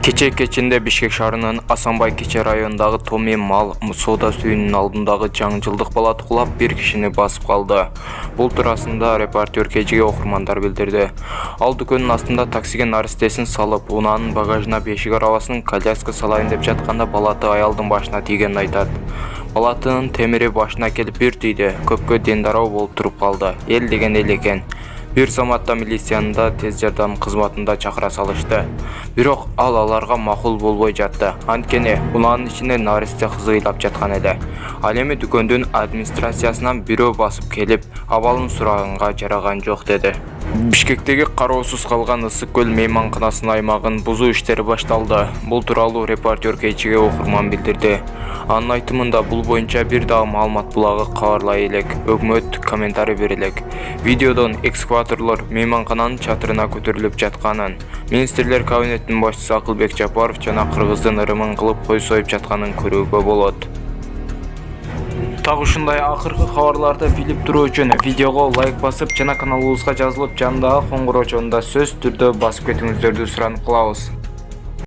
Keçinde Бишкек шаарынын Асанбай Кече районундагы Томи мал соода сүйүнүнүн алдындагы жаңжылдык балаты кулап, бир кишини басып калды. Бул туурасында репортер кечеге окурмандар билдирди. Ал дүкөнүн астында таксиге наристесин салып, унаанын багажына бешик арабасын коляска салайын деп жатканда балаты аялдын башына тийгенин айтат. Балатынын темири башына келип бир тийди, көпкө дендароо болуп туруп калды. Эл деген эл экен. Bir заматта милициянын да тез жардам кызматында чакыра салышты. Бирок аларга макул болбой жатты. Анткени унаанын ичинде наристе кызы ыйлап жаткан эле. Ал эми дүкөндүн администрациясынан бирөө басып келип, абалын сураганга жараган жок деди. Бишкектеги кароосуз калган Ысык көл мейманканасынын аймагын бузуу иштери башталды. Бул тууралуу репортер кечеге окурман билдирди. Анын айтымында бул боюнча бир дагы маалымат булагы кабарлай элек, өкмөт комментарий берелек. Видеодон экскаваторлор мейманкананын чатырына көтөрүлүп жатканын, министрлер кабинетинин башчысы Акылбек Жапаров жана кыргыздын ырымын кылып кой союп жатканын көрүүгө болот. Так ушундай акыркы кабарларды билип туруу үчүн видеого лайк басып жана каналыбызга жазылып, жандагы коңгуроочону да сөзсүз түрдө басып кетиңиздерди суранып калабыз.